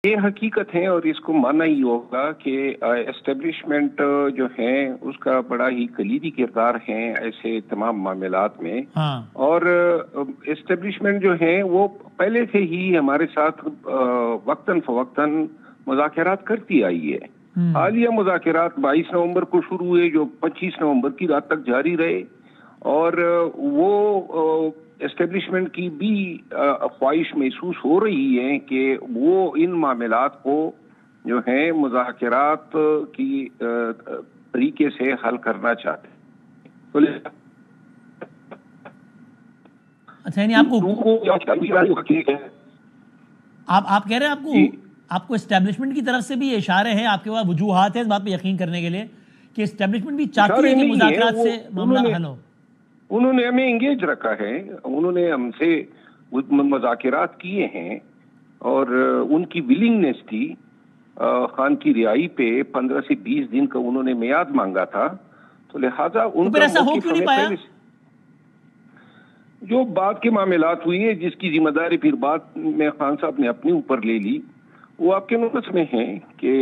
یہ حقیقت ہے اور اس کو ماننا ہی ہوگا کہ اسٹیبلشمنٹ جو ہے اس کا بڑا ہی کلیدی کردار ہے ایسے تمام معاملات میں. اور اسٹیبلشمنٹ جو ہے وہ پہلے سے ہی ہمارے ساتھ وقتاً فوقتاً مذاکرات کرتی آئی ہے. حالیہ مذاکرات 22 نومبر کو شروع ہوئے جو 25 نومبر کی رات تک جاری رہے اور وہ اسٹیبلشمنٹ کی بھی خواہش محسوس ہو رہی ہے کہ وہ ان معاملات کو جو ہے مذاکرات کی طریقے سے حل کرنا چاہتے ہیں. اچھا یعنی آپ کہہ رہے ہیں آپ کو اسٹیبلشمنٹ کی طرف سے بھی اشارے ہیں، آپ کے پاس وجوہات ہیں اس بات پہ یقین کرنے کے لیے کہ اسٹیبلشمنٹ بھی چاہتی ہے کہ مذاکرات سے معاملہ حل ہو؟ انہوں نے ہمیں انگیج رکھا ہے، انہوں نے ہم سے مذاکرات کیے ہیں اور ان کی ولنگنس تھی. خان کی رہائی پہ 15 سے 20 دن کا انہوں نے میعاد مانگا تھا، تو لہٰذا ان کا موقف ہمیں پہلے سے جو بعد کے معاملات ہوئی ہیں جس کی ذمہ داری پھر بعد میں خان صاحب نے اپنے اوپر لے لی، وہ آپ کے نوٹس میں ہیں کہ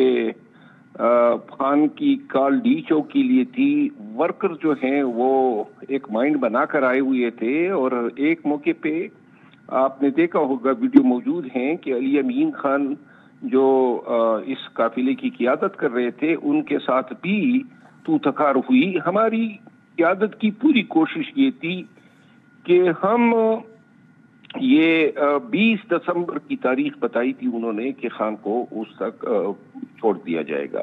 خان کی کال ڈی چوک کے لیے تھی. ورکر جو ہیں وہ ایک مائنڈ بنا کر آئے ہوئے تھے اور ایک موقع پہ آپ نے دیکھا ہوگا ویڈیو موجود ہیں کہ علی امین خان جو اس قافلے کی قیادت کر رہے تھے ان کے ساتھ بھی تو تکار ہوئی. ہماری قیادت کی پوری کوشش یہ تھی کہ ہم یہ 20 دسمبر کی تاریخ بتائی تھی انہوں نے کہ خان کو اس تک چھوڑ دیا جائے گا.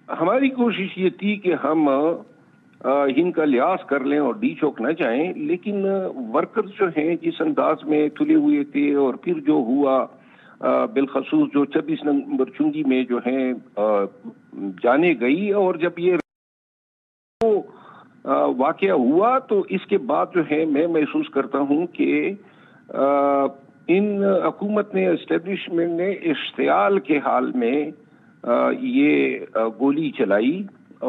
ہماری کوشش یہ تھی کہ ہم ان کا لحاظ کر لیں اور ڈی چوک نہ جائیں، لیکن ورکرز جو ہیں جس انداز میں تلے ہوئے تھے اور پھر جو ہوا بالخصوص جو 26 نومبر چنگی میں جو ہیں جانے گئی اور جب یہ واقعہ ہوا تو اس کے بعد جو ہے میں محسوس کرتا ہوں کہ ان حکومت نے اسٹیبلشمنٹ نے اشتعال کے حال میں یہ گولی چلائی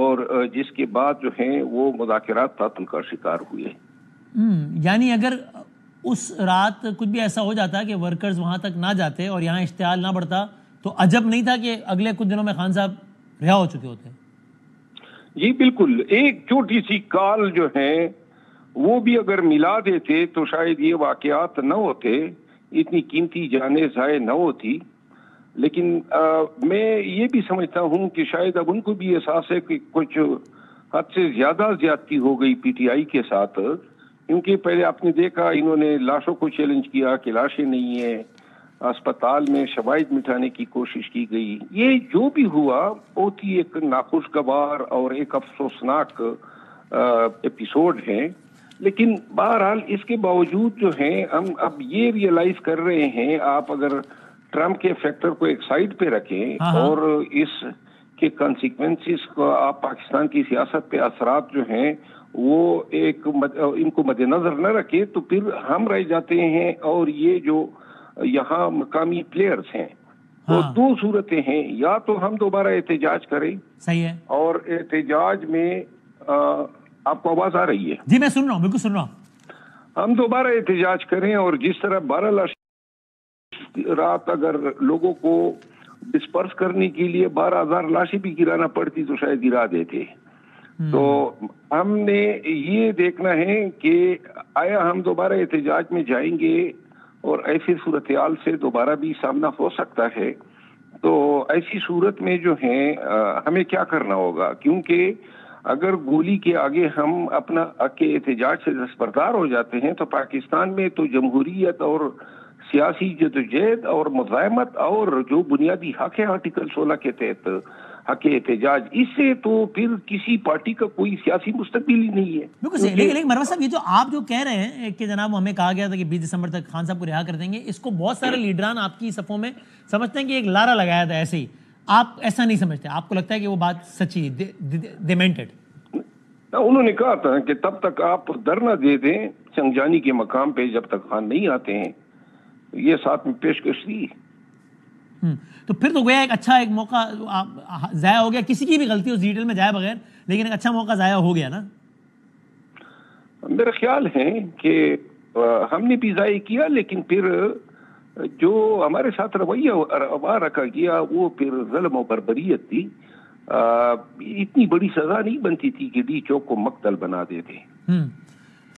اور جس کے بعد جو ہیں وہ مذاکرات تعطل کا شکار ہوئے. یعنی اگر اس رات کچھ بھی ایسا ہو جاتا کہ ورکرز وہاں تک نہ جاتے اور یہاں اشتعال نہ بڑھتا تو عجب نہیں تھا کہ اگلے کچھ دنوں میں خان صاحب رہا ہو چکے ہوتے. جی بالکل، ایک چھوٹی سی کال جو ہے وہ بھی اگر ملا دیتے تو شاید یہ واقعات نہ ہوتے، اتنی قیمتی جانیں ضائع نہ ہوتی. لیکن میں یہ بھی سمجھتا ہوں کہ شاید اب ان کو بھی احساس ہے کہ کچھ حد سے زیادہ زیادتی ہو گئی پی ٹی آئی کے ساتھ، کیونکہ پہلے آپ نے دیکھا انہوں نے لاشوں کو چیلنج کیا کہ لاشیں نہیں ہیں، اسپتال میں شواہد مٹانے کی کوشش کی گئی. یہ جو بھی ہوا بہت ہی ایک ناخوشگوار اور ایک افسوسناک ایپیسوڈ ہے. لیکن بہرحال اس کے باوجود جو ہیں ہم اب یہ ریئلائز کر رہے ہیں، آپ اگر ٹرمپ کے فیکٹر کو ایک سائڈ پہ رکھیں اور اس کے کانسیکوینسز کو آپ پاکستان کی سیاست پہ اثرات جو ہیں وہ ایک ان کو مد نظر نہ رکھیں تو پھر ہم رہ جاتے ہیں اور یہ جو یہاں مقامی پلیئرز ہیں تو دو صورتیں ہیں، یا تو ہم دوبارہ احتجاج کریں. صحیح ہے. اور احتجاج میں آپ کو آواز آ رہی ہے؟ جی میں سن رہا ہوں، بالکل سن رہا ہوں. ہم دوبارہ احتجاج کریں اور جس طرح 12 لاش رات اگر لوگوں کو ڈسپرس کرنے کے لیے 12,000 لاشیں بھی گرانا پڑتی تو شاید گرا دیتے. تو ہم نے یہ دیکھنا ہے کہ آیا ہم دوبارہ احتجاج میں جائیں گے اور ایسی صورتحال سے دوبارہ بھی سامنا ہو سکتا ہے. تو ایسی صورت میں جو ہے ہمیں کیا کرنا ہوگا، کیونکہ اگر گولی کے آگے ہم اپنا کے احتجاج سے دستبردار ہو جاتے ہیں تو پاکستان میں تو جمہوریت اور سیاسی جدوجہد اور مزاحمت اور جو بنیادی حق ہے آرٹیکل 16 کے تحت حق احتجاج، اس سے تو پھر کسی پارٹی کا کوئی سیاسی مستقبل ہی نہیں ہے. بالکل صحیح. لیکن مروا صاحب یہ جو آپ جو کہہ رہے ہیں کہ جناب ہمیں کہا گیا تھا کہ 20 دسمبر تک خان صاحب کو رہا کر دیں گے، اس کو بہت سارے لیڈران آپ کی صفوں میں سمجھتے ہیں کہ ایک لارا لگایا تھا ایسے ہی. آپ ایسا نہیں سمجھتے؟ آپ کو لگتا ہے کہ وہ بات سچی دے مینٹ اٹ؟ انہوں نے کہا تھا کہ تب تک آپ دھرنا دے دیں سنگجانی کے مقام پہ جب تک خان نہیں آتے ہیں. یہ ساتھ میں پیشکش تھی. تو پھر تو گویا ایک اچھا ایک موقع ضائع ہو گیا، کسی کی بھی غلطی اس ڈیٹیل میں جائے بغیر، لیکن ایک اچھا موقع ضائع ہو گیا نا. میرا خیال ہے کہ ہم نے بھی ضائع کیا، لیکن پھر جو ہمارے ساتھ رویہ روا رکھا گیا وہ پھر ظلم و بربریت تھی. اتنی بڑی سزا نہیں بنتی تھی کہ ڈی چوک کو مقتل بنا دیتے.